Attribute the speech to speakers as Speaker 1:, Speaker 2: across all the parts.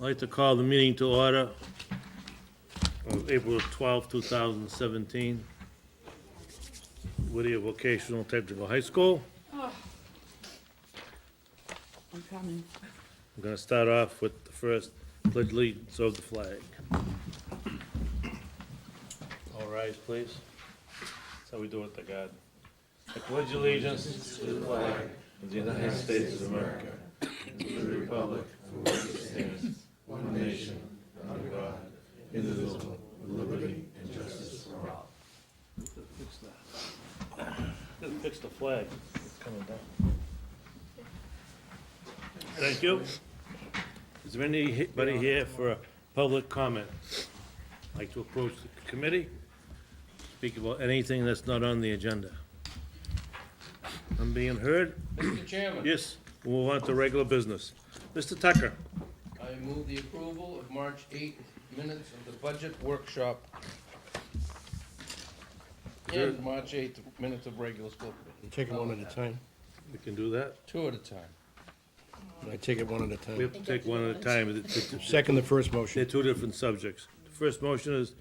Speaker 1: I'd like to call the meeting to order of April 12, 2017. Whittier Vocational Technical High School.
Speaker 2: I'm coming.
Speaker 1: I'm going to start off with the first pledge allegiance of the flag. All rise, please. That's how we do it, the God. I pledge allegiance to the flag of the United States of America and to the republic for which it stands, one nation, under God, indivisible, with liberty and justice for all. Fix that. Gotta fix the flag. It's coming down. Thank you. Is there anybody here for a public comment? Like to approach the committee? Speak about anything that's not on the agenda? I'm being heard?
Speaker 3: Mr. Chairman.
Speaker 1: Yes, we'll move on to regular business. Mr. Tucker,
Speaker 3: I move the approval of March 8th minutes of the budget workshop and March 8th minutes of regular school committee.
Speaker 4: Take it one at a time.
Speaker 1: we can do that?
Speaker 3: Two at a time.
Speaker 4: I take it one at a
Speaker 1: We
Speaker 4: time.
Speaker 1: have to take one at a time.
Speaker 4: Second the first
Speaker 1: They're
Speaker 4: motion.
Speaker 1: two different subjects. The first motion is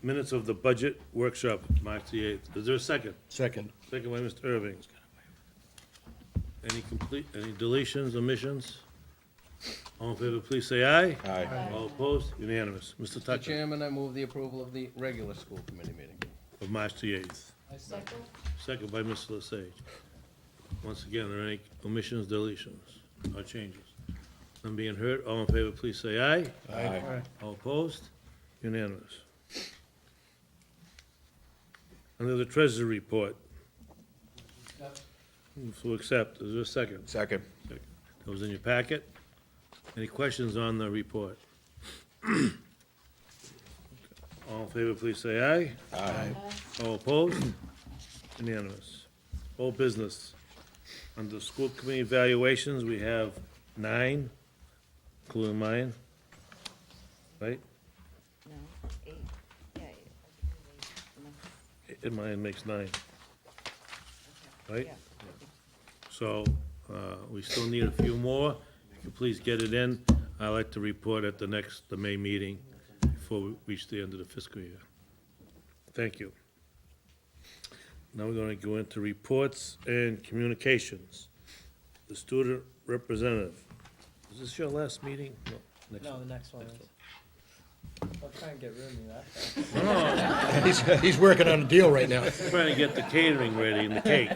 Speaker 1: minutes of the budget workshop, March the 8th. Is there a second?
Speaker 4: Second.
Speaker 1: Second by Mr. Irving. Any deletions, omissions? All in favor, please say aye.
Speaker 4: Aye.
Speaker 1: All opposed? Unanimous. Mr.
Speaker 3: Mr.
Speaker 1: Tucker,
Speaker 3: Chairman, I move the approval of the regular school committee meeting.
Speaker 1: of March the 8th.
Speaker 2: I second.
Speaker 1: Second by Mr. Lesage. Once again, are there any omissions, deletions, or changes? None being heard, all in favor, please say aye.
Speaker 4: Aye.
Speaker 1: All opposed? Unanimous. Under the Treasury Report. Move to accept. Is there a second?
Speaker 4: Second.
Speaker 1: That was in your packet. Any questions on the report? All in favor, please say aye.
Speaker 4: Aye.
Speaker 1: All opposed? Unanimous. All business. Under school committee evaluations, we have 9, including mine. Right?
Speaker 2: No, 8. Yeah, 8.
Speaker 1: And mine makes 9. Right?
Speaker 2: Yeah.
Speaker 1: So, we still need a few more. If you please get it in, I'd like to report at the May meeting before we reach the end of the fiscal year. Thank you. Now we're gonna go into reports and communications. The student representative. Is this your last meeting? No, next
Speaker 5: No,
Speaker 1: one.
Speaker 5: the next one
Speaker 1: Next
Speaker 5: is. I'll try and get rid of me that fast.
Speaker 4: He's working on a deal right now.
Speaker 1: Trying to get the catering ready and the cake.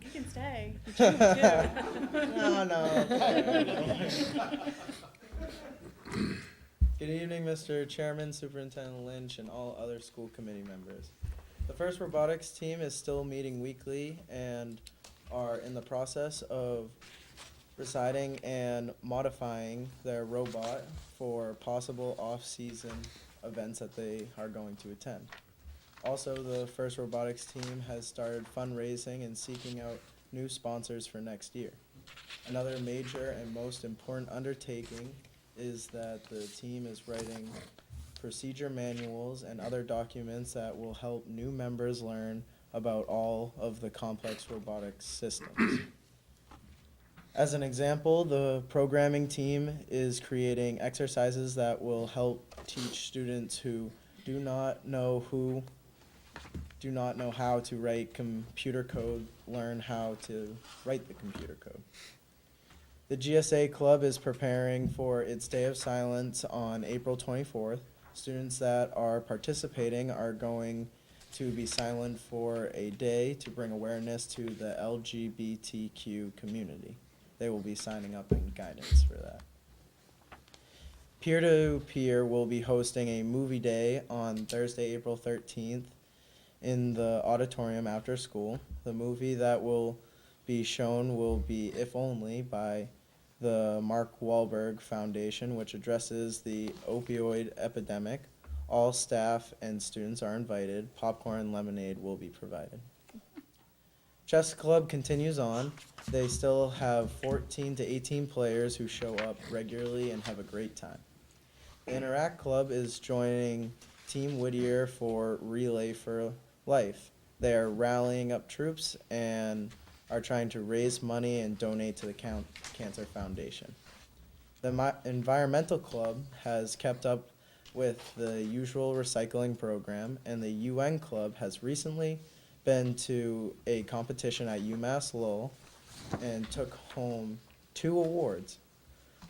Speaker 2: You can stay. You choose to.
Speaker 5: No. Good evening, Mr. Chairman, Superintendent Lynch, and all other school committee members. The first robotics team is still meeting weekly and are in the process of deciding and modifying their robot for possible off-season events that they are going to attend. Also, the first robotics team has started fundraising and seeking out new sponsors for next year. Another major and most important undertaking is that the team is writing procedure manuals and other documents that will help new members learn about all of the complex robotics systems. As an example, the programming team is creating exercises that will help teach students who do not know how to write computer code, learn how to write the computer code. The GSA Club is preparing for its Day of Silence on April 24th. Students that are participating are going to be silent for a day to bring awareness to the LGBTQ community. They will be signing up in guidance for that. Peer to Peer will be hosting a movie day on Thursday, April 13th in the auditorium after school. The movie that will be shown will be If Only by the Mark Wahlberg Foundation, which addresses the opioid epidemic. All staff and students are invited. Popcorn and lemonade will be provided. Chess Club continues on. They still have 14 to 18 players who show up regularly and have a great time. The Interact Club is joining Team Whittier for Relay for Life. They are rallying up troops and are trying to raise money and donate to the Cancer Foundation. The Environmental Club has kept up with the usual recycling program, and the UN Club has recently been to a competition at UMass Lowell and took home 2 awards.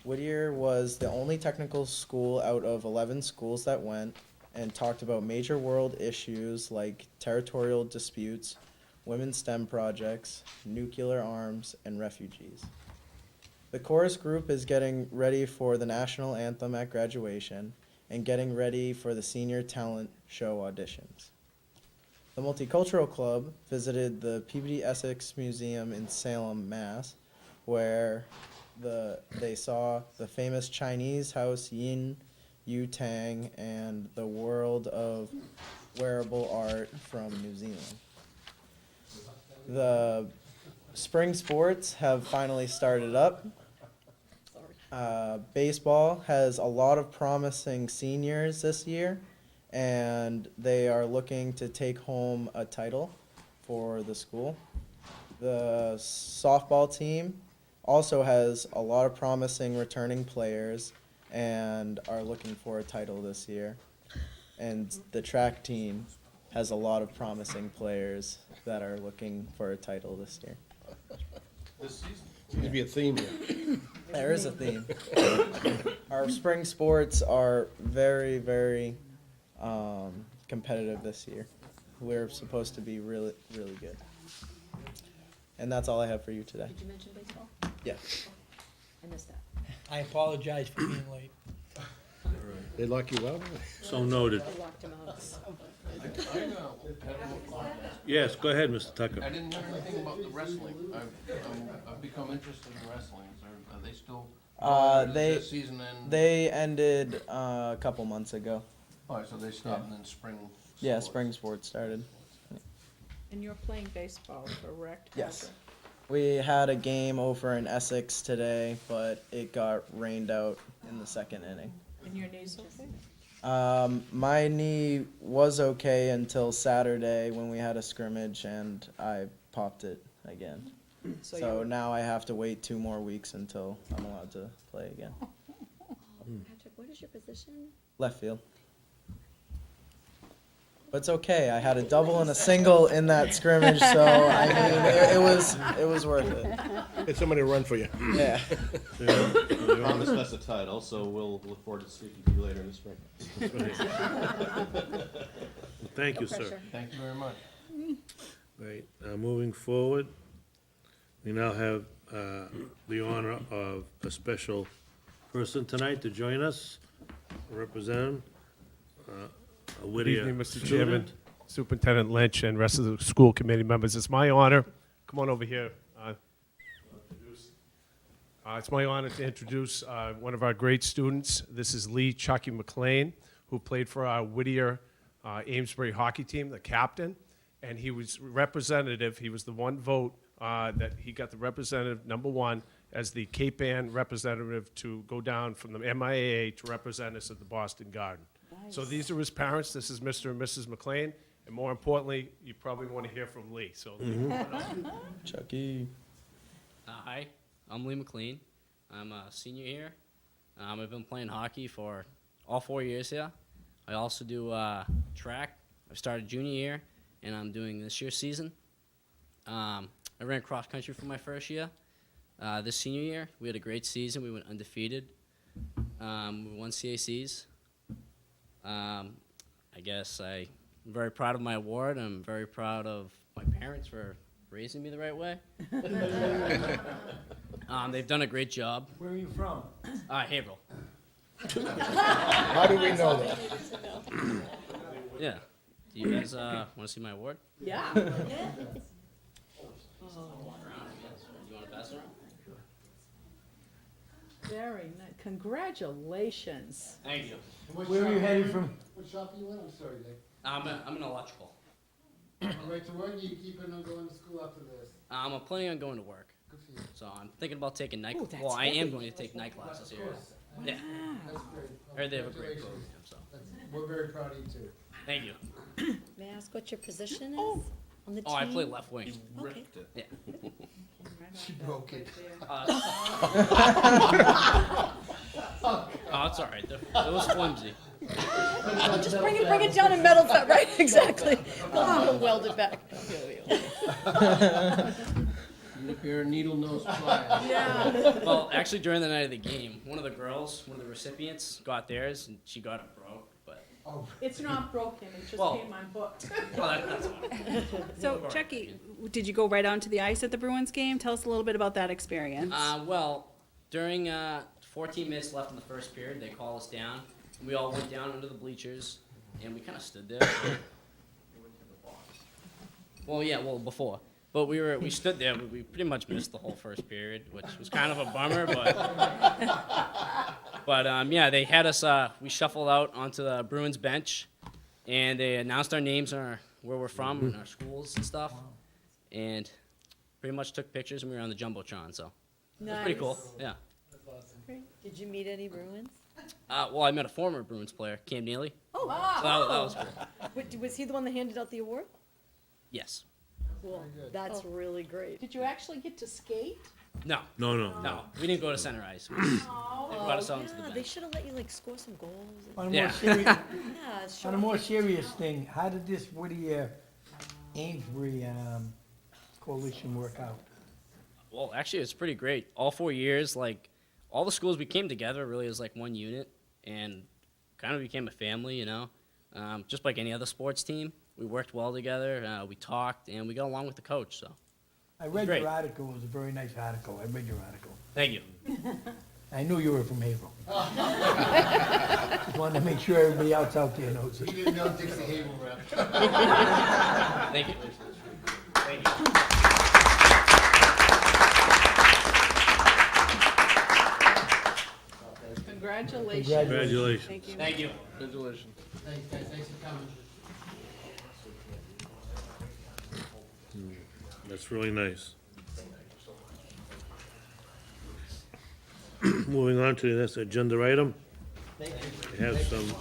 Speaker 5: Whittier was the only technical school out of 11 schools that went and talked about major world issues like territorial disputes, women's STEM projects, nuclear arms, and refugees. The chorus group is getting ready for the national anthem at graduation and getting ready for the senior talent show auditions. The Multicultural Club visited the Peabody Essex Museum in Salem, Mass., where they saw the famous Chinese house Yin Yu Tang and the world of wearable art from New Zealand. The spring sports have finally started up. Baseball has a lot of promising seniors this year, and they are looking to take home a title for the school. The softball team also has a lot of promising returning players and are looking for a title this year. And the track team has a lot of promising players that are looking for a title this year.
Speaker 4: Seems to be a theme here.
Speaker 5: There is a theme. Our spring sports are very, very competitive this year. We're supposed to be really, really good. And that's all I have for you today.
Speaker 2: Did you mention baseball?
Speaker 5: Yeah.
Speaker 2: I missed that.
Speaker 6: I apologize for being late.
Speaker 4: They lock you out?
Speaker 1: So noted.
Speaker 2: I locked him out.
Speaker 1: Yes, go ahead, Mr. Tucker.
Speaker 3: I didn't hear anything about the wrestling. I've become interested in wrestling. Are they still? Does that season end?
Speaker 5: They ended a couple months ago.
Speaker 3: All right, so they stopped and then spring.
Speaker 5: Yeah,
Speaker 3: sports.
Speaker 5: spring sports started.
Speaker 7: And you're playing baseball, correct?
Speaker 5: Yes.
Speaker 7: Patrick?
Speaker 5: We had a game over in Essex today, but it got rained out in the second inning.
Speaker 7: And your knee's okay?
Speaker 5: My knee was okay until Saturday when we had a scrimmage and I popped it again. So
Speaker 7: you're-
Speaker 5: now I have to wait 2 more weeks until I'm allowed to play again.
Speaker 2: Patrick, what is your position?
Speaker 5: Left field. But it's okay. I had a double and a single in that scrimmage, so I mean it was worth it.
Speaker 4: Get somebody to run for you.
Speaker 5: Yeah.
Speaker 8: You promised us a title, so we'll look forward to speaking to you later in the spring.
Speaker 1: Thank you,
Speaker 2: No
Speaker 1: sir.
Speaker 2: pressure.
Speaker 3: Thank you very much.
Speaker 1: Right, moving forward, we now have the honor of a special person tonight to join us, a representative, a
Speaker 9: Good
Speaker 1: Whittier
Speaker 9: evening, Mr.
Speaker 1: student.
Speaker 9: Chairman, Superintendent Lynch, and rest of the school committee members. It's my honor, come on over here. It's my honor to introduce one of our great students. This is Lee Chucky McLean, who played for our Whittier Amesbury hockey team, the captain, and he was representative. He was the one vote that he got the representative, #1, as the Cape Ann representative to go down from the MIAA to represent us at the Boston Garden. So these are his parents. This is Mr. and Mrs. McLean. And more importantly, you probably want to hear from Lee. So, Lee, come on up.
Speaker 5: Chucky.
Speaker 10: Hi, I'm Lee McLean. I'm a senior here. I've been playing hockey for all 4 years here. I also do track. I started junior year, and I'm doing this year's season. I ran cross country for my first year. This senior year, we had a great season. We went undefeated. We won CACs. I guess I'm very proud of my award. I'm very proud of my parents for raising me the right way. They've done a great job.
Speaker 6: Where are you from?
Speaker 10: Haverhill.
Speaker 4: How do we know that?
Speaker 10: Yeah. Do you guys want to see my award?
Speaker 7: Yeah.
Speaker 10: You want to pass it around?
Speaker 7: Very nice. Congratulations.
Speaker 10: Thank you.
Speaker 6: Where are you headed from?
Speaker 11: What shop are you in? I'm sorry, Nick.
Speaker 10: I'm an electrical.
Speaker 11: Right to work, you keeping on going to school after this?
Speaker 10: I'm planning on going to work.
Speaker 11: Good for you.
Speaker 10: So I'm thinking about taking night.
Speaker 7: Ooh, that's
Speaker 10: Well, I am
Speaker 7: heavy.
Speaker 10: going to take night classes here. Yeah.
Speaker 11: That's great.
Speaker 10: I heard they have a great
Speaker 11: Congratulations.
Speaker 10: program. So
Speaker 11: We're very proud of you too.
Speaker 10: thank you.
Speaker 2: May I ask what your position is
Speaker 7: Oh.
Speaker 2: on the team?
Speaker 10: Oh, I play left wing.
Speaker 2: Okay.
Speaker 10: Yeah.
Speaker 11: She broke it.
Speaker 10: It's all right. It was flimsy.
Speaker 2: Just bring it down in metal, right, exactly. We'll weld it back.
Speaker 3: Need a pair of needle nose pliers.
Speaker 2: Yeah.
Speaker 10: Well, actually, during the night of the game, one of the girls, one of the recipients, got theirs, and she got it broke. But
Speaker 7: It's not broken, it just
Speaker 10: Well-
Speaker 7: came unbooked.
Speaker 10: well, that's fine.
Speaker 12: So Chucky, did you go right onto the ice at the Bruins game? Tell us a little bit about that experience.
Speaker 10: Well, during 14 minutes left in the first period, they called us down. And we all went down under the bleachers, and we kind of stood there. Well, yeah, before. But we stood there. We pretty much missed the whole first period, which was kind of a bummer. But yeah, they had us. We shuffled out onto the Bruins bench, and they announced our names and where we're from and our schools and stuff, and pretty much took pictures. And we were on the jumbotron, so it was pretty cool. Yeah.
Speaker 2: Did you meet any Bruins?
Speaker 10: Well, I met a former Bruins player, Cam Neely.
Speaker 2: Oh,
Speaker 10: So that was cool.
Speaker 2: Was he the one that handed out the award?
Speaker 10: Yes.
Speaker 2: Cool. That's really great.
Speaker 7: Did you actually get to skate?
Speaker 10: No.
Speaker 1: No.
Speaker 10: We didn't go to center ice. They brought us out into the
Speaker 2: Yeah, they
Speaker 10: bench.
Speaker 2: should have let you like score some goals.
Speaker 6: On a
Speaker 10: Yeah.
Speaker 6: more serious,
Speaker 2: Yeah, show
Speaker 6: on a more serious thing, how did this Whittier Amesbury coalition work out?
Speaker 10: Well, actually, it's pretty great. All 4 years, like, all the schools, we came together really as, like, one unit and kind of became a family, you know? Just like any other sports team. We worked well together, we talked, and we got along with the coach, so.
Speaker 6: I read
Speaker 10: Great.
Speaker 6: your article, it was a very nice article, I read your article.
Speaker 10: Thank you.
Speaker 6: I knew you were from Haverhill. Just wanted to make sure everybody else out there knows
Speaker 11: He
Speaker 6: it.
Speaker 11: didn't know Dixie Havel rep.
Speaker 10: Thank you. Thank you.
Speaker 7: Congratulations.
Speaker 1: Congratulations.
Speaker 12: Thank you.
Speaker 10: Thank you.
Speaker 3: Congratulations.
Speaker 11: Thanks, guys, thanks for coming.
Speaker 1: That's really nice. Moving on to the next agenda item. We have
Speaker 11: Good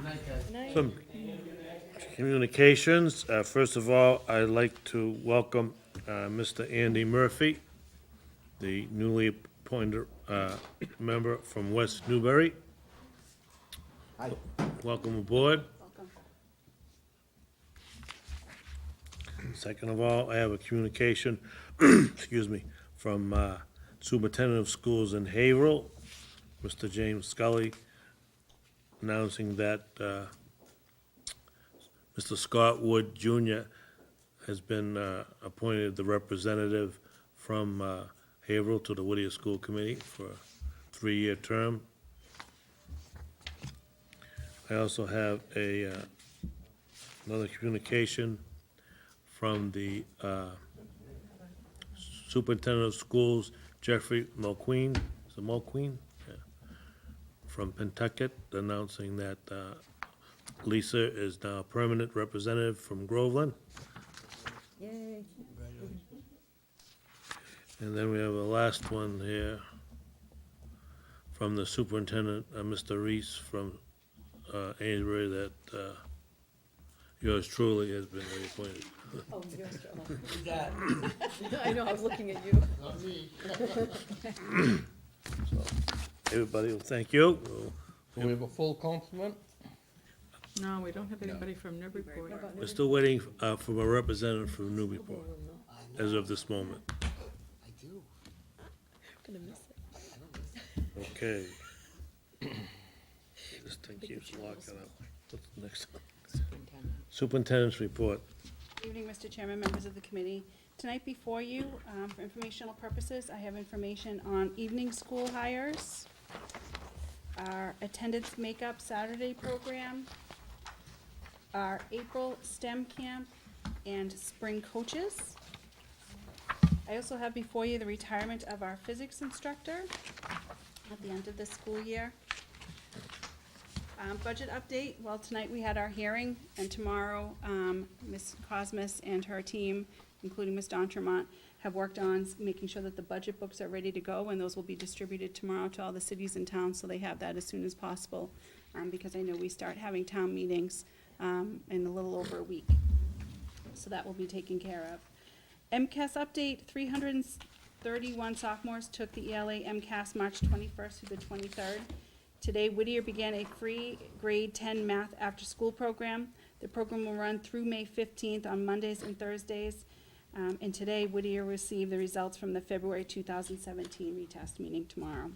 Speaker 11: night, guys.
Speaker 1: some communications. First of all, I'd like to welcome Mr. Andy Murphy, the newly appointed member from West Newbury.
Speaker 5: Hi.
Speaker 1: Welcome aboard.
Speaker 12: Welcome.
Speaker 1: Second of all, I have a communication, excuse me, from Superintendent of Schools in Haverhill, Mr. James Scully, announcing that Mr. Scott Wood Jr. has been appointed the representative from Haverhill to the Whittier School Committee for a 3-year term. I also have another communication from the Superintendent of Schools, Jeffrey Mulqueen, is it Mulqueen? Yeah. From Pentucket, announcing that Lisa is now a permanent representative from Groveland.
Speaker 2: Yay.
Speaker 1: And then we have a last one here from the superintendent, Mr. Reese from Amesbury, that yours truly has been reappointed.
Speaker 2: Oh, yours,
Speaker 6: Who's that?
Speaker 2: I know, I was looking at you.
Speaker 11: Not me.
Speaker 1: Everybody, thank you.
Speaker 3: Do we have a full complement?
Speaker 7: No, we don't have anybody from Newburyport.
Speaker 1: We're still waiting for a representative from Newburyport as of this moment.
Speaker 2: Gonna miss it.
Speaker 1: Okay. This thing keeps locking up. What's the next one? Superintendent's report.
Speaker 12: Evening, Mr. Chairman, members of the committee. Tonight before you, for informational purposes, I have information on evening school hires, our attendance makeup Saturday program, our April STEM camp, and spring coaches. I also have before you the retirement of our physics instructor at the end of this school year. Budget update, well, tonight we had our hearing, and tomorrow, Ms. Cosmas and her team, including Ms. D'Entremont, have worked on making sure that the budget books are ready to go, and those will be distributed tomorrow to all the cities and towns, so they have that as soon as possible, because I know we start having town meetings in a little over a week. So that will be taken care of. MCAS update, 31 sophomores took the ELA MCAS March 21st through the 23rd. Today, Whittier began a free grade 10 math after-school program. The program will run through May 15th on Mondays and Thursdays. And today, Whittier received the results from the February 2017 retest meeting tomorrow.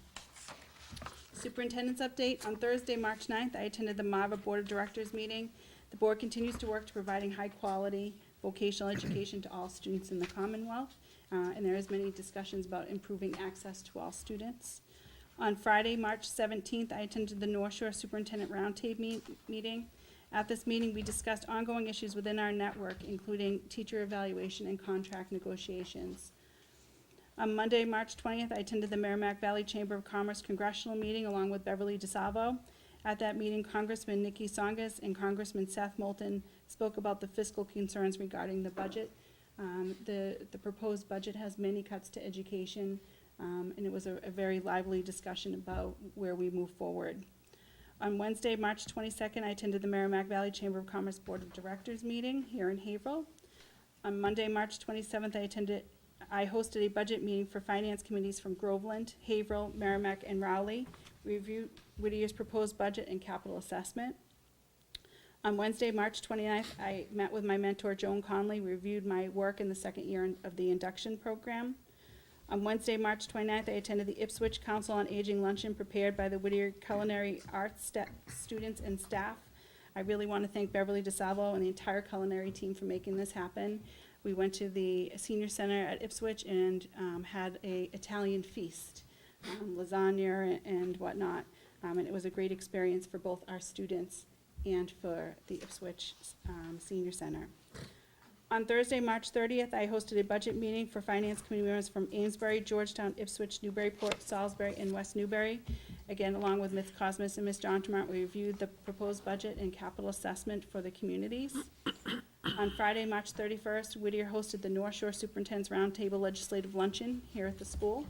Speaker 12: Superintendent's update. On Thursday, March 9th, I attended the MAVA Board of Directors meeting. The board continues to work to providing high-quality vocational education to all students in the Commonwealth. And there is many discussions about improving access to all students. On Friday, March 17th, I attended the North Shore Superintendent Roundtable meeting. At this meeting, we discussed ongoing issues within our network, including teacher evaluation and contract negotiations. On Monday, March 20th, I attended the Merrimack Valley Chamber of Commerce Congressional meeting along with Beverly DeSalvo. At that meeting, Congressman Nikki Songas and Congressman Seth Moulton spoke about the fiscal concerns regarding the budget. The proposed budget has many cuts to education, and it was a very lively discussion about where we move forward. On Wednesday, March 22nd, I attended the Merrimack Valley Chamber of Commerce Board of Directors meeting here in Haverhill. On Monday, March 27th, I hosted a budget meeting for finance committees from Groveland, Haverhill, Merrimack, and Rowley. We reviewed Whittier's proposed budget and capital assessment. On Wednesday, March 29th, I met with my mentor, Joan Conley, reviewed my work in the second year of the induction program. On Wednesday, March 29th, I attended the Ipswich Council on Aging luncheon prepared by the Whittier Culinary Arts students and staff. I really want to thank Beverly DeSalvo and the entire culinary team for making this happen. We went to the senior center at Ipswich and had a Italian feast, lasagna and whatnot. And it was a great experience for both our students and for the Ipswich Senior Center. On Thursday, March 30th, I hosted a budget meeting for finance committee members from Amesbury, Georgetown, Ipswich, Newburyport, Salisbury, and West Newbury. Again, along with Ms. Cosmas and Ms. Jontamont, we reviewed the proposed budget and capital assessment for the communities. On Friday, March 31st, Whittier hosted the North Shore Superintendent's Roundtable Legislative Luncheon here at the school.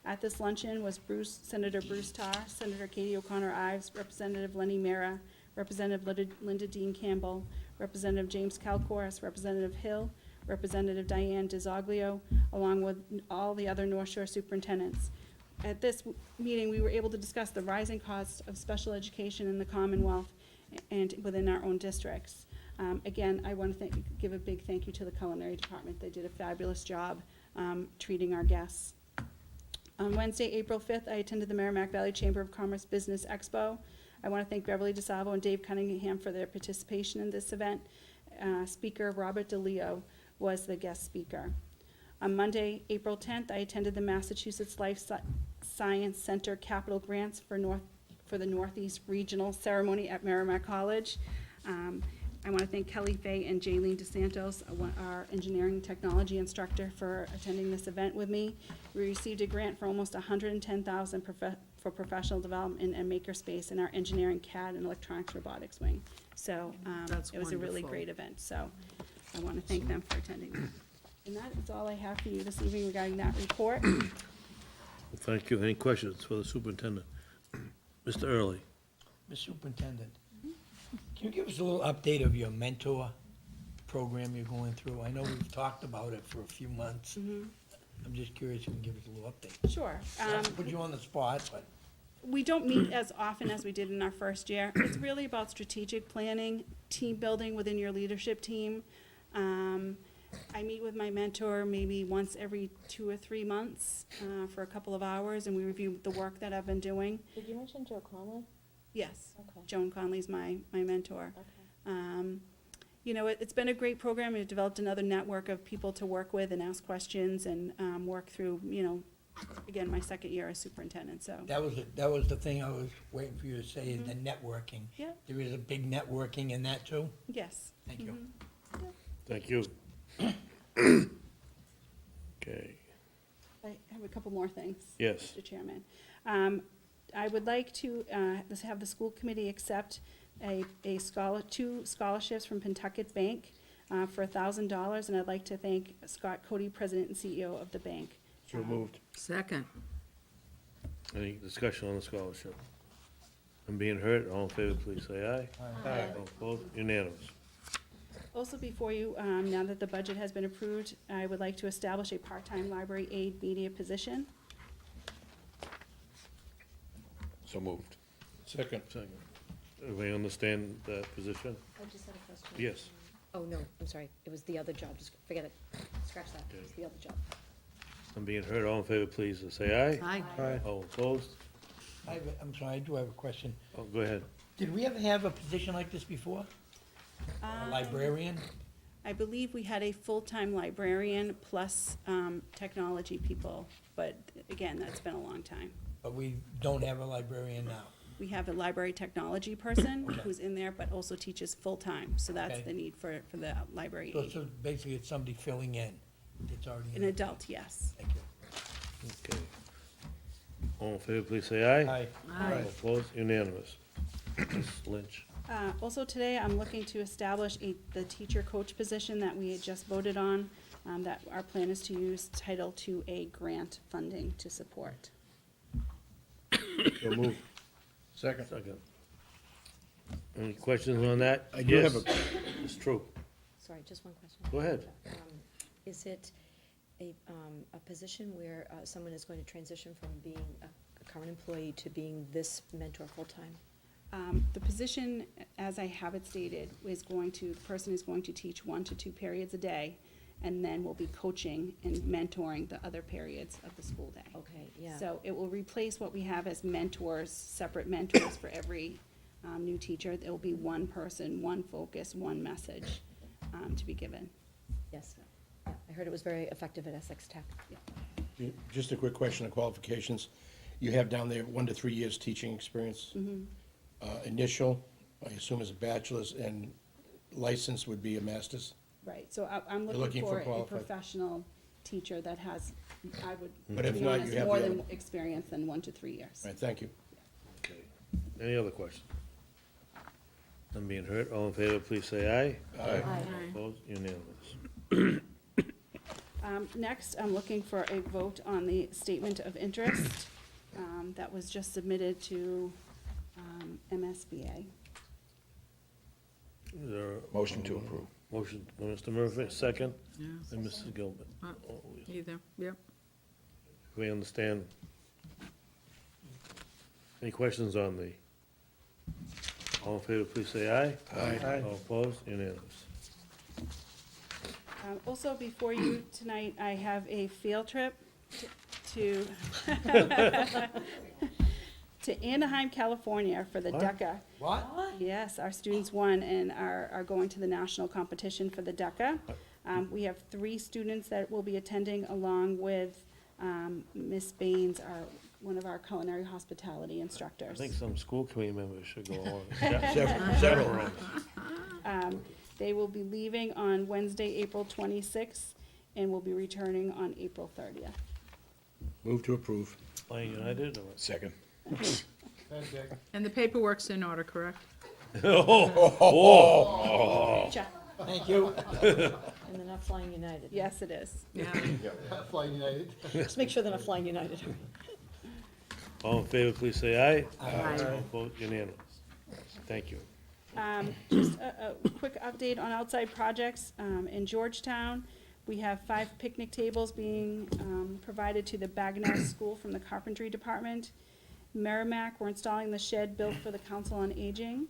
Speaker 12: At this luncheon was Senator Bruce Tarr, Senator Katie O'Connor Ives, Representative Lenny Mara, Representative Linda Dean Campbell, Representative James Calcourse, Representative Hill, Representative Diane DiZoglio, along with all the other North Shore superintendents. At this meeting, we were able to discuss the rising costs of special education in the Commonwealth and within our own districts. Again, I want to give a big thank you to the culinary department. They did a fabulous job treating our guests. On Wednesday, April 5th, I attended the Merrimack Valley Chamber of Commerce Business Expo. I want to thank Beverly DeSalvo and Dave Cunningham for their participation in this event. Speaker Robert DeLeo was the guest speaker. On Monday, April 10th, I attended the Massachusetts Life Science Center Capital Grants for the Northeast Regional Ceremony at Merrimack College. I want to thank Kelly Fay and Jaylene DeSantos, our engineering technology instructor, for attending this event with me. We received a grant for almost $110,000 for professional development and makerspace in our engineering CAD and electronics robotics wing. So it was a really great event. So I want to thank them for attending that. And that is all I have for you this evening regarding that report.
Speaker 1: Well, thank you. Any questions for the superintendent? Mr. Early?
Speaker 6: Mr. Superintendent, can you give us a little update of your mentor program you're going through? I know we've talked about it for a few months. I'm just curious if you can give us a little update.
Speaker 12: Sure.
Speaker 6: Not to put you on the spot, but.
Speaker 12: We don't meet as often as we did in our first year. It's really about strategic planning, team building within your leadership team. I meet with my mentor maybe once every 2 or 3 months for a couple of hours, and we review the work that I've been doing.
Speaker 2: Did you mention Joe Conley?
Speaker 12: Yes.
Speaker 2: Okay.
Speaker 12: Joan Conley's my mentor.
Speaker 2: Okay.
Speaker 12: You know, it's been a great program. We've developed another network of people to work with and ask questions and work through, you know, again, my second year as superintendent, so.
Speaker 6: That was the thing I was waiting for you to say, the networking.
Speaker 12: Yeah.
Speaker 6: There is a big networking in that too?
Speaker 12: Yes.
Speaker 6: Thank you.
Speaker 1: Thank you. Okay.
Speaker 12: I have a couple more things.
Speaker 1: Yes.
Speaker 12: Mr. Chairman. I would like to have the school committee accept two scholarships from Pentucket Bank for $1,000, and I'd like to thank Scott Cody, President and CEO of the bank.
Speaker 1: So moved.
Speaker 7: Second.
Speaker 1: Any discussion on the scholarship? I'm being heard. All in favor, please say aye. Aye. All opposed? Unanimous.
Speaker 12: Also before you, now that the budget has been approved, I would like to establish a part-time library aide media position.
Speaker 4: So moved.
Speaker 1: Second. Everybody understand that position?
Speaker 2: I just had a question.
Speaker 1: Yes.
Speaker 2: Oh, no, I'm sorry. It was the other job. Just forget it. Scratch that. It was the other job.
Speaker 1: I'm being heard. All in favor, please say aye.
Speaker 2: Aye.
Speaker 1: All opposed?
Speaker 6: I'm sorry, I do have a question.
Speaker 1: Oh, go ahead.
Speaker 6: Did we ever have a position like this before? A librarian?
Speaker 12: I believe we had a full-time librarian plus technology people, but again, that's been a long time.
Speaker 6: But we don't have a librarian now.
Speaker 12: We have a library technology person who's in there, but also teaches full-time, so that's
Speaker 6: Okay.
Speaker 12: the need for the library
Speaker 6: So
Speaker 12: aide.
Speaker 6: it's basically it's somebody filling in. It's already
Speaker 12: An adult, yes.
Speaker 6: Thank you.
Speaker 1: Okay. All in favor, please say aye.
Speaker 6: Aye.
Speaker 1: All opposed? Unanimous. Ms. Lynch.
Speaker 12: Also today, I'm looking to establish the teacher coach position that we had just voted on, that our plan is to use Title IIA grant funding to support.
Speaker 1: So move.
Speaker 4: Second.
Speaker 1: Second. Any questions on that?
Speaker 4: I do have
Speaker 1: Yes. It's true.
Speaker 2: Sorry, just one question.
Speaker 1: Go ahead.
Speaker 2: Is it a position where someone is going to transition from being a current employee to being this mentor full-time?
Speaker 12: The position, as I have it stated, the person is going to teach 1 to 2 periods a day, and then will be coaching and mentoring the other periods of the school day.
Speaker 2: Okay, yeah.
Speaker 12: So it will replace what we have as mentors, separate mentors for every new teacher. There will be one person, one focus, one message to be given.
Speaker 2: Yes. Yeah, I heard it was very effective at Essex Tech.
Speaker 4: Just a quick question on qualifications. You have down there 1 to 3 years teaching experience. Initial, I assume is a bachelor's, and license would be a master's.
Speaker 12: Right, so I'm
Speaker 4: You're
Speaker 12: looking
Speaker 4: looking
Speaker 12: for
Speaker 4: for
Speaker 12: a
Speaker 4: qualified.
Speaker 12: professional teacher that has, I would,
Speaker 4: But
Speaker 12: to
Speaker 4: if
Speaker 12: be
Speaker 4: not,
Speaker 12: honest,
Speaker 4: you have
Speaker 12: more
Speaker 4: the
Speaker 12: than
Speaker 4: other-
Speaker 12: experience than 1 to 3 years.
Speaker 4: All right, thank you.
Speaker 1: Okay. Any other questions? None being heard. All in favor, please say aye.
Speaker 4: Aye.
Speaker 1: All opposed? Unanimous.
Speaker 12: Next, I'm looking for a vote on the statement of interest that was just submitted to MSBA.
Speaker 1: Is there
Speaker 4: Motion to approve.
Speaker 1: motion by Mr. Murphy, second, and Mrs. Gilbert?
Speaker 7: Either, yep.
Speaker 1: We understand. Any questions on the? All in favor, please say aye.
Speaker 4: Aye.
Speaker 1: All opposed? Unanimous.
Speaker 12: Also, before you tonight, I have a field trip to to Anaheim, California for the
Speaker 1: What?
Speaker 12: DECA.
Speaker 6: What?
Speaker 12: Yes, our students won and are going to the national competition for the DECA. We have 3 students that will be attending along with Miss Baines, one of our culinary hospitality
Speaker 1: I
Speaker 12: instructors.
Speaker 1: think some school committee members should go along.
Speaker 4: Several.
Speaker 12: They will be leaving on Wednesday, April 26th, and will be returning on April 30th.
Speaker 4: Move to approve.
Speaker 1: Playing United or what?
Speaker 4: Second.
Speaker 7: And the paperwork's in order, correct?
Speaker 12: Check.
Speaker 6: Thank you.
Speaker 2: And they're not flying United.
Speaker 12: Yes, it is.
Speaker 7: Yeah.
Speaker 11: Fly United.
Speaker 2: Just make sure they're not flying United.
Speaker 1: All in favor, please say aye.
Speaker 7: Aye.
Speaker 1: All opposed? Unanimous. Thank you.
Speaker 12: Just a quick update on outside projects. In Georgetown, we have 5 picnic tables being provided to the Bagnell School from the Carpentry Department. Merrimack, we're installing the shed built for the Council on Aging.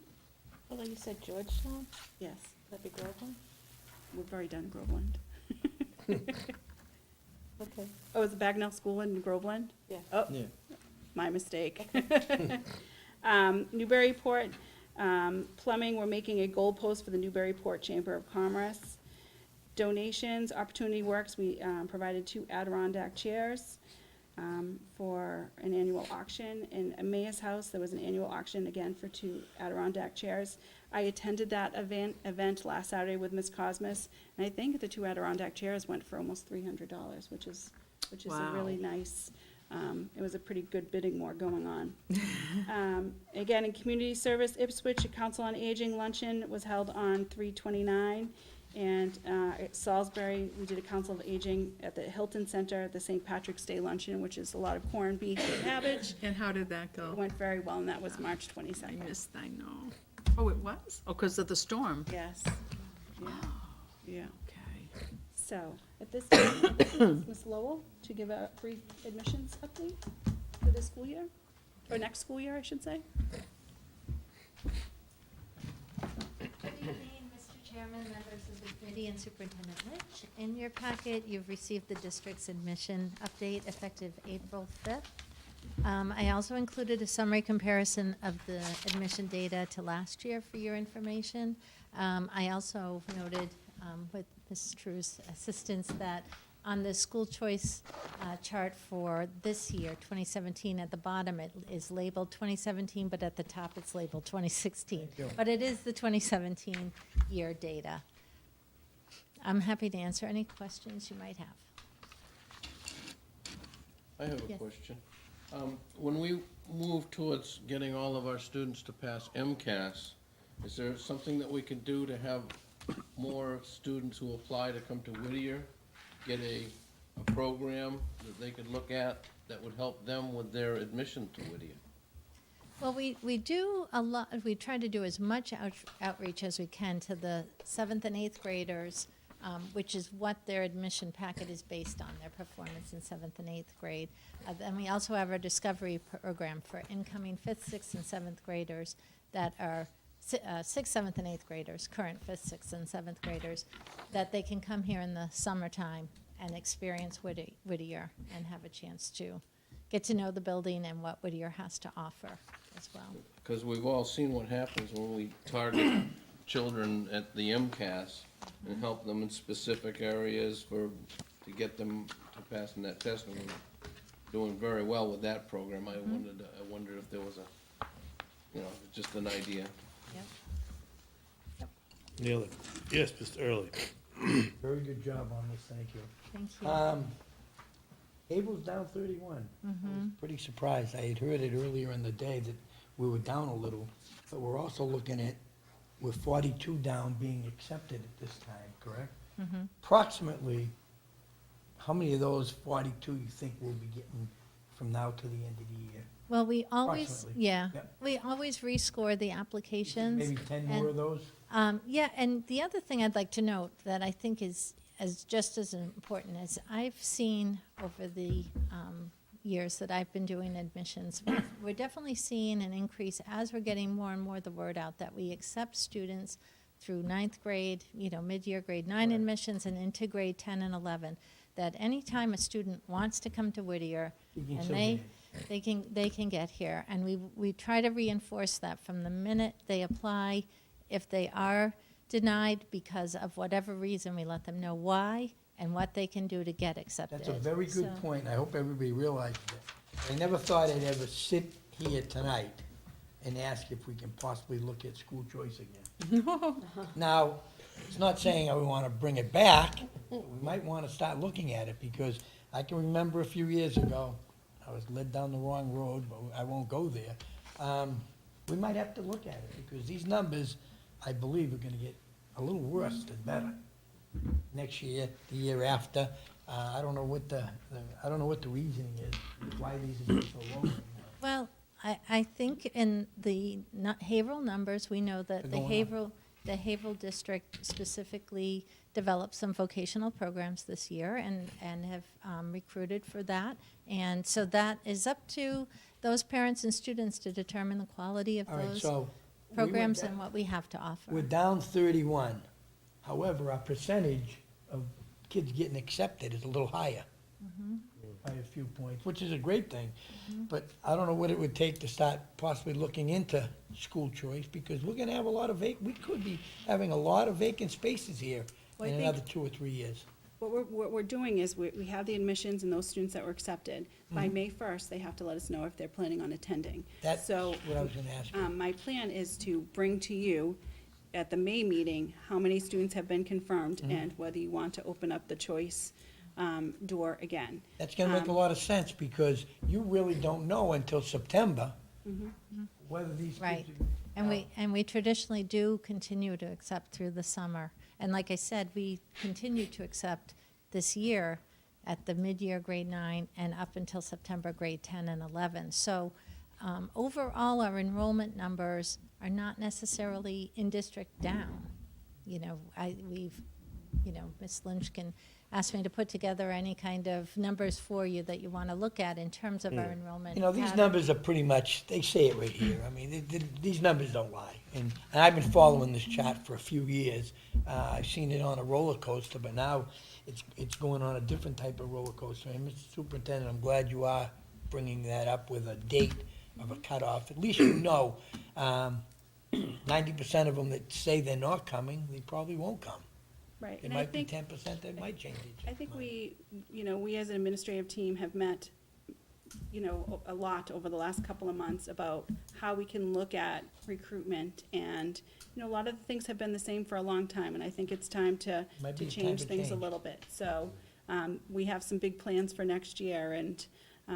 Speaker 2: Although you said Georgetown,
Speaker 12: Yes,
Speaker 2: that'd be Groveland?
Speaker 12: we've already done Groveland.
Speaker 2: Okay.
Speaker 12: Oh, is the Bagnell School in Groveland?
Speaker 2: Yeah.
Speaker 12: Oh,
Speaker 5: Yeah.
Speaker 12: my mistake. Newburyport, plumbing, we're making a goalpost for the Newburyport Chamber of Commerce. Donations, Opportunity Works, we provided 2 Adirondack chairs for an annual auction. In Emmaus House, there was an annual auction again for 2 Adirondack chairs. I attended that event last Saturday with Ms. Cosmas, and I think the 2 Adirondack chairs went for almost $300, which is a really
Speaker 7: Wow.
Speaker 12: nice. It was a pretty good bidding war going on. Again, in community service, Ipswich, a Council on Aging luncheon was held on 3/29. And at Salisbury, we did a Council of Aging at the Hilton Center at the St. Patrick's Day luncheon, which is a lot of corned beef and cabbage.
Speaker 7: And how did that
Speaker 12: It
Speaker 7: go?
Speaker 12: went very well, and that was March
Speaker 7: I
Speaker 12: 22nd.
Speaker 7: missed, I know. Oh, it was? Oh, because of the storm.
Speaker 12: Yes. Yeah, yeah.
Speaker 6: Okay.
Speaker 12: So, at this time, I'd like to ask Ms. Lowell to give a brief admissions update for this school year, or next school year, I should say.
Speaker 13: Good evening, Mr. Chairman, members of the committee, and Superintendent Lynch. In your packet, you've received the district's admission update effective April 5th. I also included a summary comparison of the admission data to last year for your information. I also noted with Ms. True's assistance that on the school choice chart for this year, 2017, at the bottom it is labeled 2017, but at the top it's labeled 2016. But it is the 2017 year data. I'm happy to answer any questions you might have.
Speaker 3: I have a
Speaker 13: Yes.
Speaker 3: question. When we move towards getting all of our students to pass MCAS, is there something that we can do to have more students who apply to come to Whittier get a program that they could look at that would help them with their admission to Whittier?
Speaker 13: Well, we do a lot, we try to do as much outreach as we can to the 7th and 8th graders, which is what their admission packet is based on, their performance in 7th and 8th grade. Then we also have our discovery program for incoming 5th, 6th, and 7th graders that are 6th, 7th, and 8th graders, current 5th, 6th, and 7th graders, that they can come here in the summertime and experience Whittier and have a chance to get to know the building and what Whittier has to offer as well.
Speaker 3: Because we've all seen what happens when we target children at the MCAS and help them in specific areas to get them to pass in that test. And we're doing very well with that program. I wondered if there was just an idea.
Speaker 13: Yep.
Speaker 1: Neil, yes, Mr. Early.
Speaker 6: Very good job on this, thank you.
Speaker 13: Thank you.
Speaker 6: Havel's down 31. I was pretty surprised. I had heard it earlier in the day that we were down a little, but we're also looking at, with 42 down being accepted at this time, correct? Approximately, how many of those 42 you think we'll be getting from now to the end of the year?
Speaker 13: Well, we always,
Speaker 6: Approximately.
Speaker 13: yeah,
Speaker 6: Yep.
Speaker 13: we always rescore the applications.
Speaker 6: Maybe 10 more
Speaker 13: and-
Speaker 6: of those?
Speaker 13: Yeah, and the other thing I'd like to note that I think is just as important is I've seen over the years that I've been doing admissions, we're definitely seeing an increase as we're getting more and more the word out that we accept students through 9th grade, mid-year grade 9
Speaker 6: Right.
Speaker 13: admissions and into grade 10 and 11, that anytime a student wants to come to Whittier
Speaker 6: You can
Speaker 13: and
Speaker 6: still
Speaker 13: they can get here. And we try to reinforce that from the minute they apply. If they are denied because of whatever reason, we let them know why and what they can do to get accepted.
Speaker 6: That's a very good
Speaker 13: So-
Speaker 6: point, I hope everybody realizes it. I never thought I'd ever sit here tonight and ask if we can possibly look at school choice again. Now, it's not saying I want to bring it back, but we might want to start looking at it, because I can remember a few years ago, I was led down the wrong road, but I won't go there. We might have to look at it, because these numbers, I believe, are going to get a little worse than better next year, the year after. I don't know what the reasoning is, why these are so low right now.
Speaker 13: Well, I think in the Haverhill numbers, we know that
Speaker 6: They're going
Speaker 13: the Haverhill district specifically developed some vocational programs this year and have recruited for that. And so that is up to those parents and students to determine the quality of
Speaker 6: All right,
Speaker 13: those
Speaker 6: so we
Speaker 13: programs
Speaker 6: went
Speaker 13: and what we have to offer.
Speaker 6: We're down 31. However, our percentage of kids getting accepted is a little higher by a few points, which is a great thing. But I don't know what it would take to start possibly looking into school choice, because we're gonna have a lot of we could be having a lot of vacant spaces here
Speaker 12: Well, I
Speaker 6: in
Speaker 12: think-
Speaker 6: another 2 or 3 years.
Speaker 12: What we're doing is we have the admissions and those students that were accepted. By May 1st, they have to let us know if they're planning on attending.
Speaker 6: That's
Speaker 12: So,
Speaker 6: what I was gonna ask you.
Speaker 12: my plan is to bring to you at the May meeting, how many students have been confirmed and whether you want to open up the choice door again.
Speaker 6: That's gonna make a lot of sense, because you really don't know until September whether these kids
Speaker 13: Right.
Speaker 6: are.
Speaker 13: And we traditionally do continue to accept through the summer. And like I said, we continue to accept this year at the mid-year grade 9 and up until September grade 10 and 11. So overall, our enrollment numbers are not necessarily in district down. Ms. Lynchkin asked me to put together any kind of numbers for you that you want to look at in terms of our enrollment.
Speaker 6: These
Speaker 13: pattern.
Speaker 6: numbers are pretty much, they say it right here. I mean, these numbers don't lie. And I've been following this chart for a few years. I've seen it on a roller coaster, but now it's going on a different type of roller coaster. And Mr. Superintendent, I'm glad you are bringing that up with a date of a cutoff. At least 90% of them that say they're not coming, they probably won't come.
Speaker 12: Right,
Speaker 6: It
Speaker 12: and I
Speaker 6: might be
Speaker 12: think,
Speaker 6: 10% that might change it.
Speaker 12: I think we as an administrative team have met, a lot over the last couple of months about how we can look at recruitment, and, a lot of the things have been the same for a long time, and I think it's time to
Speaker 6: Might be time
Speaker 12: change
Speaker 6: to
Speaker 12: things a
Speaker 6: change.
Speaker 12: little bit. So, we have some big plans for next year, and,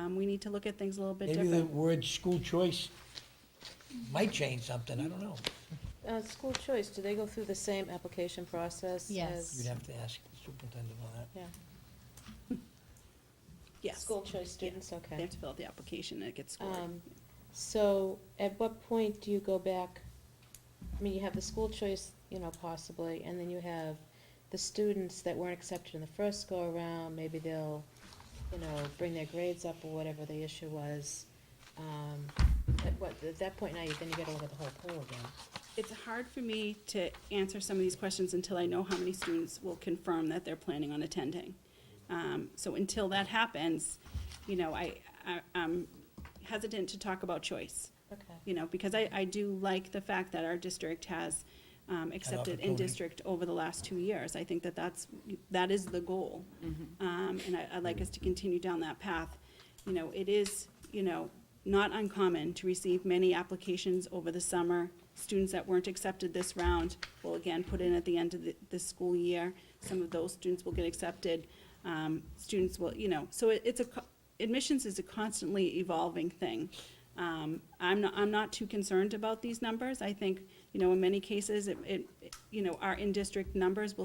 Speaker 12: we need to look at things a little bit
Speaker 6: Maybe
Speaker 12: different.
Speaker 6: the word school choice might change something, I don't know.
Speaker 7: School choice, do they go through the same application process?
Speaker 13: Yes.
Speaker 6: You'd have to ask the superintendent on that.
Speaker 12: Yes.
Speaker 7: School choice students,
Speaker 12: They
Speaker 7: okay.
Speaker 12: have to fill out the application and it gets scored.
Speaker 7: So at what point do you go back? I mean, you have the school choice, possibly, and then you have the students that weren't accepted in the first go-around, maybe they'll, bring their grades up or whatever the issue was. At that point now, then you gotta look at the whole pool again.
Speaker 12: It's hard for me to answer some of these questions until I know how many students will confirm that they're planning on attending. So until that happens, I'm hesitant to talk about choice,
Speaker 7: Okay.
Speaker 12: because I do like the fact that our district has accepted
Speaker 6: opportunity.
Speaker 12: in-district over the last 2 years. I think that is the goal. And I'd like us to continue down that path. It is, not uncommon to receive many applications over the summer. Students that weren't accepted this round will again put in at the end of the school year. Some of those students will get accepted. Students will, so admissions is a constantly evolving thing. I'm not too concerned about these numbers. I think, in many cases, our in-district numbers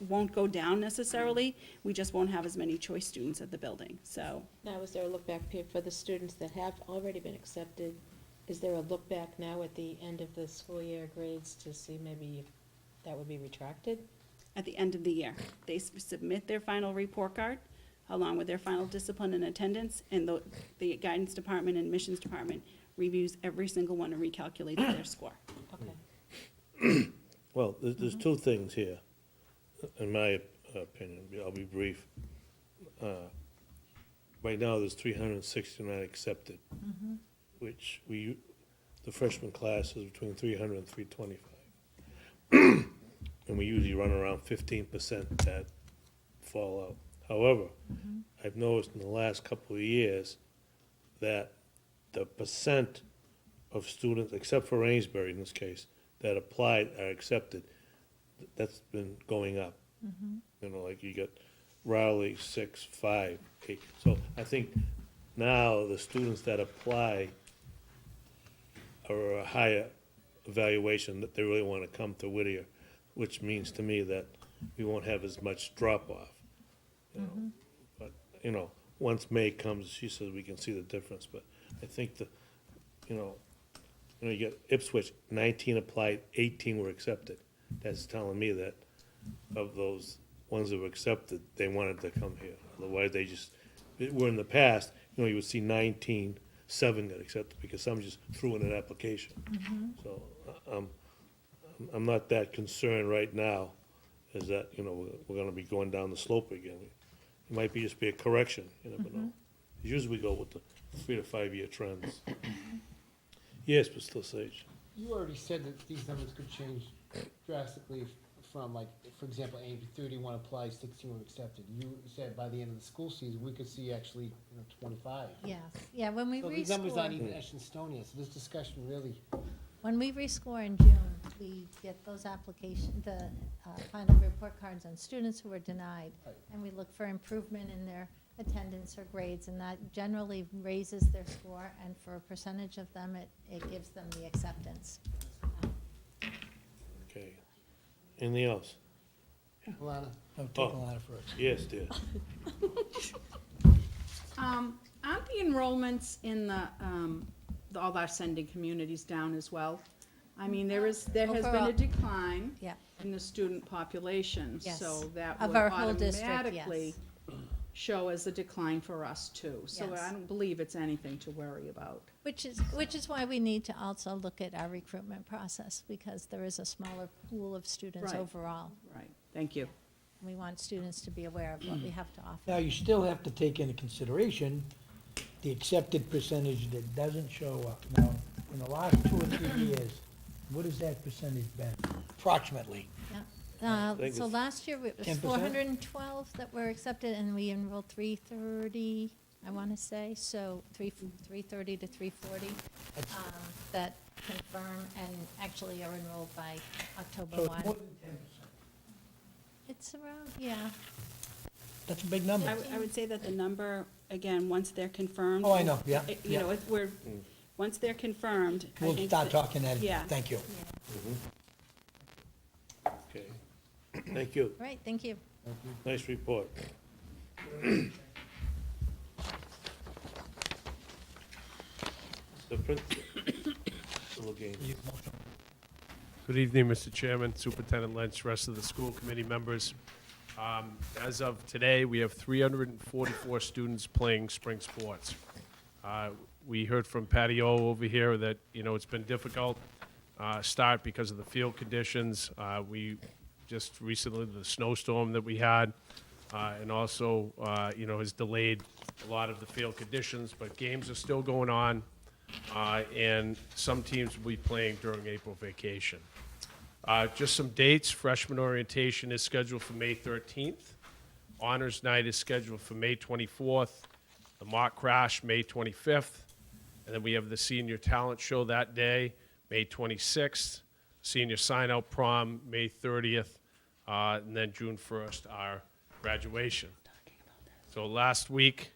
Speaker 12: won't go down necessarily. We just won't have as many choice students at the building, so.
Speaker 7: Now, is there a look back period for the students that have already been accepted? Is there a look back now at the end of the school year grades to see maybe if that would be retracted?
Speaker 12: At the end of the year, they submit their final report card along with their final discipline and attendance, and the guidance department and admissions department reviews every single one and recalculates their score.
Speaker 7: Okay.
Speaker 1: Well, there's two things here, in my opinion. I'll be brief. Right now, there's 369 accepted, which the freshman class is between 300 and 325. And we usually run around 15% that fall out. However, I've noticed in the last couple of years that the percent of students, except for Amesbury in this case, that applied are accepted, that's been going up. Like you got Raleigh, 6, 5, 8. So I think now the students that apply are a higher evaluation that they really want to come to Whittier, which means to me that we won't have as much drop-off. But, once May comes, she says we can see the difference, but I think you get Ipswich, 19 applied, 18 were accepted. That's telling me that of those ones that were accepted, they wanted to come here. Otherwise, where in the past, you would see 19, 7 got accepted because some just threw in an application. So, I'm not that concerned right now, is that, we're gonna be going down the slope again. It might just be a correction, you never know. Usually we go with the 3 to 5 year trends. Yes, but still Sage.
Speaker 11: You already said that these numbers could change drastically from, like, for example, 31 applied, 16 were accepted. You said by the end of the school season, we could see actually, 25.
Speaker 13: Yes, yeah, when we
Speaker 11: So these numbers aren't
Speaker 13: rescore,
Speaker 11: even etched in stone yet, so this discussion really,
Speaker 13: when we rescore in June, we get those the final report cards on students who were denied.
Speaker 11: Right.
Speaker 13: And we look for improvement in their attendance or grades, and that generally raises their score, and for a percentage of them, it gives them the acceptance.
Speaker 1: Okay. Anything else?
Speaker 11: Alana,
Speaker 6: I'll take Alana first.
Speaker 1: Yes, dear.
Speaker 7: Aren't the enrollments in all our sending communities down as well?
Speaker 14: I mean, there has been
Speaker 13: Overall-
Speaker 14: a decline
Speaker 13: Yeah.
Speaker 14: in the student population,
Speaker 13: Yes.
Speaker 14: so that
Speaker 13: Of
Speaker 14: would
Speaker 13: our whole district,
Speaker 14: automatically
Speaker 13: yes.
Speaker 14: show as a decline for us too. So
Speaker 13: Yes.
Speaker 14: I don't believe it's anything to worry about.
Speaker 13: Which is why we need to also look at our recruitment process, because there is a smaller pool of students
Speaker 14: Right.
Speaker 13: overall.
Speaker 14: Right, thank you.
Speaker 13: We want students to be aware of what we have to offer.
Speaker 6: Now, you still have to take into consideration the accepted percentage that doesn't show up. Now, in the last 2 or 3 years, what has that percentage been, approximately?
Speaker 1: think
Speaker 13: So
Speaker 1: it's
Speaker 13: last year, it was
Speaker 6: 10%?
Speaker 13: 412 that were accepted, and we enrolled 330, I want to say, so 330 to 340 that confirm and actually are enrolled by October
Speaker 6: So
Speaker 13: 1.
Speaker 6: it's more than 10%.
Speaker 13: It's around, yeah.
Speaker 6: That's a big number.
Speaker 12: I would say that the number, again, once they're confirmed.
Speaker 6: Oh, I know, yeah,
Speaker 12: You
Speaker 6: yeah.
Speaker 12: know, if we're, once they're confirmed. I
Speaker 6: We'll
Speaker 12: think
Speaker 6: start
Speaker 12: that-
Speaker 6: talking that,
Speaker 12: Yeah.
Speaker 6: thank you.
Speaker 1: Okay. Thank you.
Speaker 13: All right, thank you.
Speaker 1: Nice report. The principal again.
Speaker 9: Good evening, Mr. Chairman, Superintendent Lynch, rest of the school committee members. As of today, we have 344 students playing spring sports. We heard from Patty O over here that, you know, it's been difficult start because of the field conditions. We just recently, the snowstorm that we had, and also, you know, has delayed a lot of the field conditions, but games are still going on, and some teams will be playing during April vacation. Just some dates, freshman orientation is scheduled for May 13th. Honors Night is scheduled for May 24th. The mock crash, May 25th. And then we have the senior talent show that day, May 26th. Senior sign-out prom, May 30th. And then June 1st, our graduation. So last week,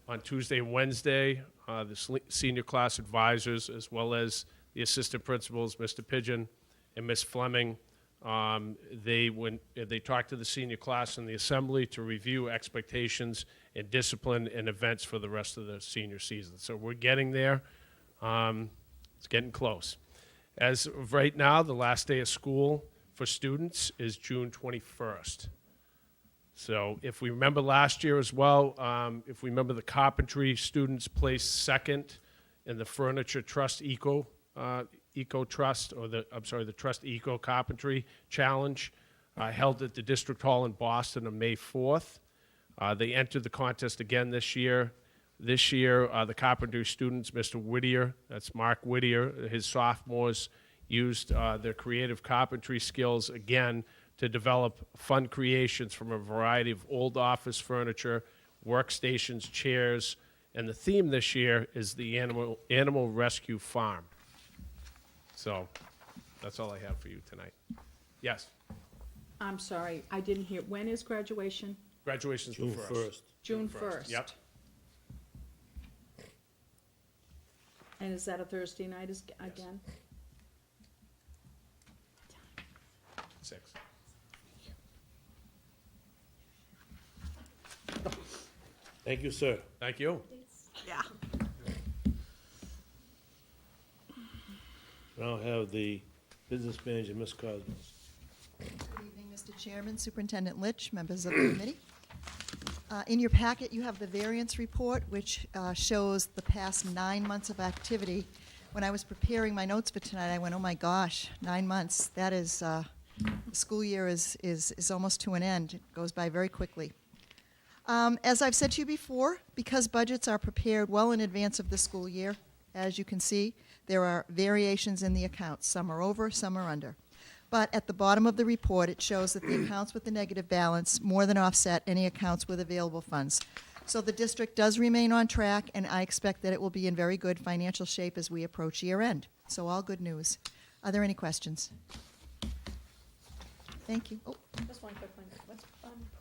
Speaker 9: on Tuesday and Wednesday, the senior class advisors, as well as the assistant principals, Mr. Pigeon and Ms. Fleming, they talked to the senior class in the assembly to review expectations and discipline and events for the rest of the senior season. So we're getting there. It's getting close. As of right now, the last day of school for students is June 21st. So if we remember last year as well, if we remember the carpentry students placed second in the Furniture Trust Eco Trust, or the Trust Eco Carpentry Challenge, held at the District Hall in Boston on May 4th. They entered the contest again this year. This year, the carpentry students, Mr. Whittier, that's Mark Whittier, his sophomores, used their creative carpentry skills again to develop fun creations from a variety of old office furniture, workstations, chairs, and the theme this year is the animal rescue farm. So that's all I have for you tonight. Yes,
Speaker 14: I'm sorry, I didn't hear, when is graduation?
Speaker 9: graduation's the
Speaker 1: June
Speaker 9: first.
Speaker 1: 1st.
Speaker 14: June
Speaker 9: First,
Speaker 14: 1st?
Speaker 9: Yep.
Speaker 14: And is that a Thursday night again?
Speaker 9: 6.
Speaker 1: Thank you, sir.
Speaker 9: Thank you.
Speaker 14: Yeah.
Speaker 1: Now have the business manager, Ms. Cosmos.
Speaker 15: Good evening, Mr. Chairman, Superintendent Litch, members of the committee. In your packet, you have the variance report, which shows the past 9 months of activity. When I was preparing my notes for tonight, I went, oh my gosh, 9 months. That is, the school year is almost to an end. It goes by very quickly. As I've said to you before, because budgets are prepared well in advance of the school year, as you can see, there are variations in the accounts. Some are over, some are under. But at the bottom of the report, it shows that the accounts with the negative balance more than offset any accounts with available funds. So the district does remain on track, and I expect that it will be in very good financial shape as we approach year end. So all good news. Are there any questions? Thank you. Oh,
Speaker 2: Just one quick one. What's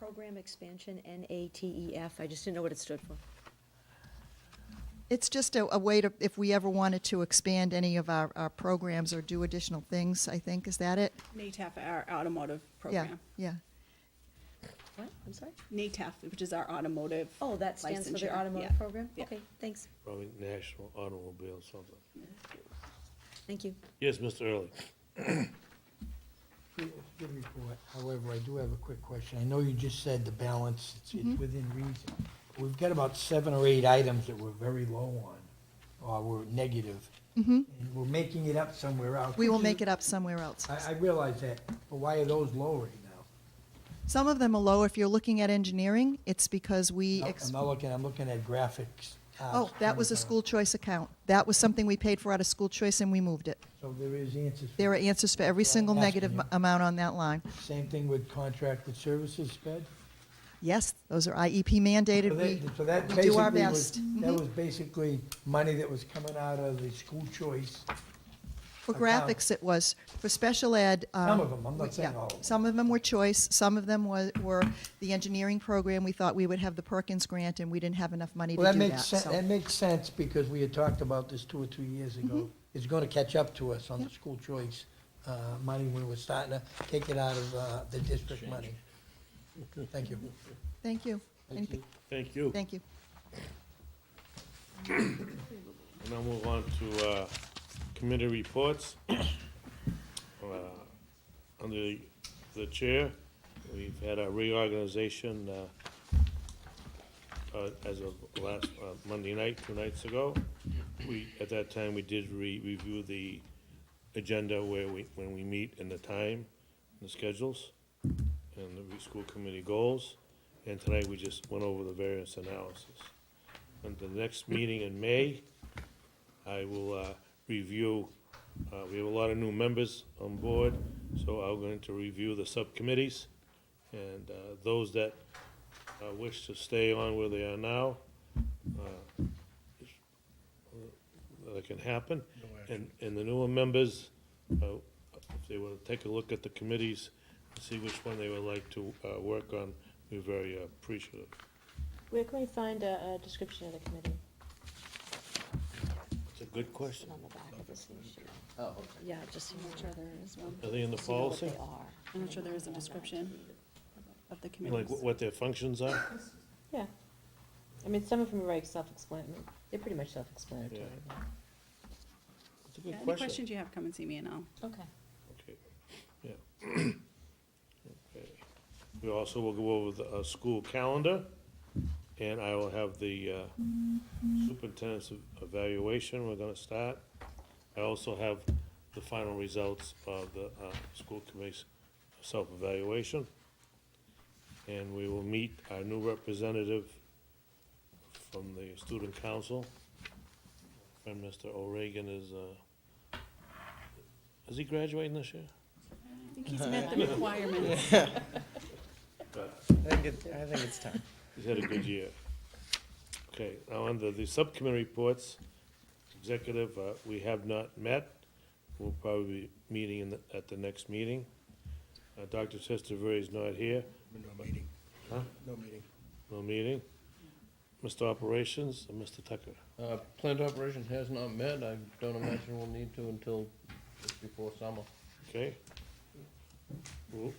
Speaker 2: program expansion, NATEF? I just didn't know what it stood for.
Speaker 15: it's just a way to, if we ever wanted to expand any of our programs or do additional things, I think. Is that it?
Speaker 12: NATEF, our automotive
Speaker 15: Yeah,
Speaker 12: program.
Speaker 15: yeah.
Speaker 2: What? I'm sorry?
Speaker 12: NATEF, which is our automotive.
Speaker 2: Oh, that stands for the
Speaker 12: licensure.
Speaker 2: automotive
Speaker 12: Yeah.
Speaker 2: program?
Speaker 12: Yeah.
Speaker 2: Okay, thanks.
Speaker 1: Probably National Automobile something.
Speaker 2: Thank you.
Speaker 1: Yes, Mr. Early.
Speaker 6: Good report. However, I do have a quick question. I know you just said the balance, it's within reason. We've got about 7 or 8 items that we're very low on, or we're negative. And we're making it up somewhere else.
Speaker 15: We will make it up somewhere else.
Speaker 6: I realize that, but why are those low right now?
Speaker 15: Some of them are low. If you're looking at engineering, it's because we.
Speaker 6: No, I'm looking at graphics.
Speaker 15: Oh, that was a school choice account. That was something we paid for out of school choice, and we moved it.
Speaker 6: So there is answers.
Speaker 15: There are answers for every single
Speaker 6: asking
Speaker 15: negative
Speaker 6: you.
Speaker 15: amount on that line.
Speaker 6: Same thing with contracted services, sped?
Speaker 15: Yes, those are IEP mandated.
Speaker 6: So that
Speaker 15: We do our
Speaker 6: basically
Speaker 15: best.
Speaker 6: was, that was basically money that was coming out of the school choice.
Speaker 15: For
Speaker 6: account.
Speaker 15: graphics, it was. For special ed.
Speaker 6: Some of them, I'm not saying
Speaker 15: yeah,
Speaker 6: all of them.
Speaker 15: Some of them were choice, some of them were the engineering program. We thought we would have the Perkins grant, and we didn't have enough money to do
Speaker 6: Well,
Speaker 15: that.
Speaker 6: that makes sense,
Speaker 15: so-
Speaker 6: that makes sense, because we had talked about this 2 or 3 years ago. It's gonna catch up to us on the school choice, money, when we're starting to take it out of, the district money. Thank you.
Speaker 15: Thank you. Anything?
Speaker 1: Thank you.
Speaker 15: Thank you.
Speaker 1: And now move on to committee reports. Under the chair, we've had a reorganization as of last Monday night, 2 nights ago. At that time, we did review the agenda when we meet and the time, the schedules, and the school committee goals. And tonight, we just went over the variance analysis. And the next meeting in May, I will review, we have a lot of new members on board, so I'm going to review the subcommittees. And those that wish to stay on where they are now, that can happen. And the newer members, if they want to take a look at the committees, see which one they would like to work on, we're very appreciative.
Speaker 7: Where can we find a description of the committee?
Speaker 1: It's a good question.
Speaker 2: On the back of this new sheet.
Speaker 7: Oh, okay.
Speaker 2: Yeah, just.
Speaker 12: I'm not sure there is one.
Speaker 1: Are they in the
Speaker 2: so you know what
Speaker 1: policy?
Speaker 2: they are.
Speaker 12: I'm not sure there is a description of the
Speaker 1: Like
Speaker 12: committees.
Speaker 1: what their functions are?
Speaker 7: Yeah. I mean, some of them are very self-explanatory. They're pretty much self-explanatory.
Speaker 1: It's a good
Speaker 12: Yeah, any
Speaker 1: question.
Speaker 12: questions you have, come and see me and I'll.
Speaker 7: Okay.
Speaker 1: Okay, yeah. Okay. We also will go over the school calendar, and I will have the superintendent's evaluation we're gonna start. I also have the final results of the school committee's self-evaluation. And we will meet our new representative from the student council. And Mr. O'Regan is he graduating this year?
Speaker 12: I think he's met the requirements.
Speaker 1: But
Speaker 5: I think it's time.
Speaker 1: he's had a good year. Okay, now under the subcommittee reports, executive, we have not met. We'll probably be meeting at the next meeting. Dr. Testaverde is not here.
Speaker 4: No meeting.
Speaker 1: Huh?
Speaker 4: No meeting.
Speaker 1: No meeting. Mr. Operations, Mr. Tucker.
Speaker 3: Plant operation has not met. I don't imagine we'll need to until just before summer.
Speaker 1: Okay. We'll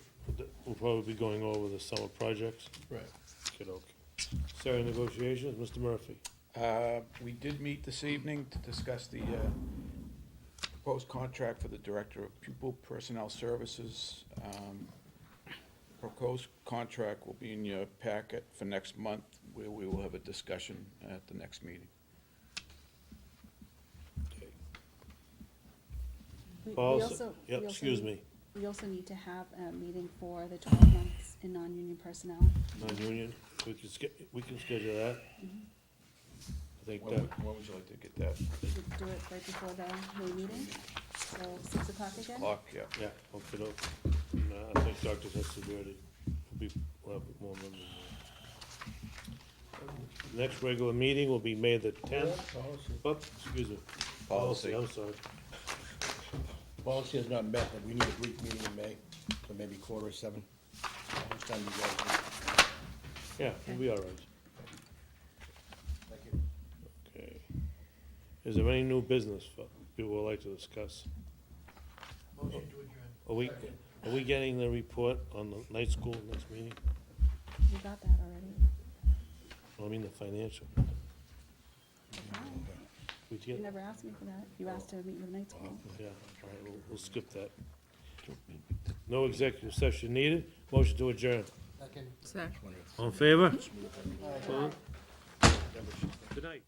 Speaker 1: probably be going over the summer projects.
Speaker 3: Right.
Speaker 1: Okay. Salary negotiations, Mr. Murphy.
Speaker 16: We did meet this evening to discuss the proposed contract for the Director of Pupil Personnel Services. Proposed contract will be in your packet for next month, where we will have a discussion at the next meeting.
Speaker 1: Okay.
Speaker 12: We
Speaker 1: Policy-
Speaker 12: also-
Speaker 1: Yep,
Speaker 12: we also
Speaker 1: excuse
Speaker 12: need-
Speaker 1: me.
Speaker 12: We also need to have a meeting for the 12 months in non-union personnel.
Speaker 1: Non-union, we can schedule that. I think
Speaker 16: When
Speaker 1: that,
Speaker 16: would you like to get that?
Speaker 12: We could do it right before the May meeting, so 6 o'clock again?
Speaker 16: Clock, yeah.
Speaker 1: yeah, okay, I think Dr. Testaverde will have more members. Next regular meeting will be May the 10th. Oops, excuse me.
Speaker 16: Policy.
Speaker 1: I'm sorry.
Speaker 4: Policy has not met, but we need a brief meeting in May, so maybe 6:45. Each time you guys meet.
Speaker 1: Yeah, we'll be all right.
Speaker 4: Thank you.
Speaker 1: Okay. Is there any new business people would like to discuss?
Speaker 6: Motion to adjourn.
Speaker 1: Are we getting the report on the night school next meeting?
Speaker 12: We got that already.
Speaker 1: I mean the financial. We
Speaker 12: You
Speaker 1: get,
Speaker 12: never asked me for that. You asked to meet with the night school.
Speaker 1: yeah, all right, we'll skip that. No executive session needed. Motion to adjourn.
Speaker 11: Second.
Speaker 14: Second.
Speaker 1: All in favor? Opposed? Good night.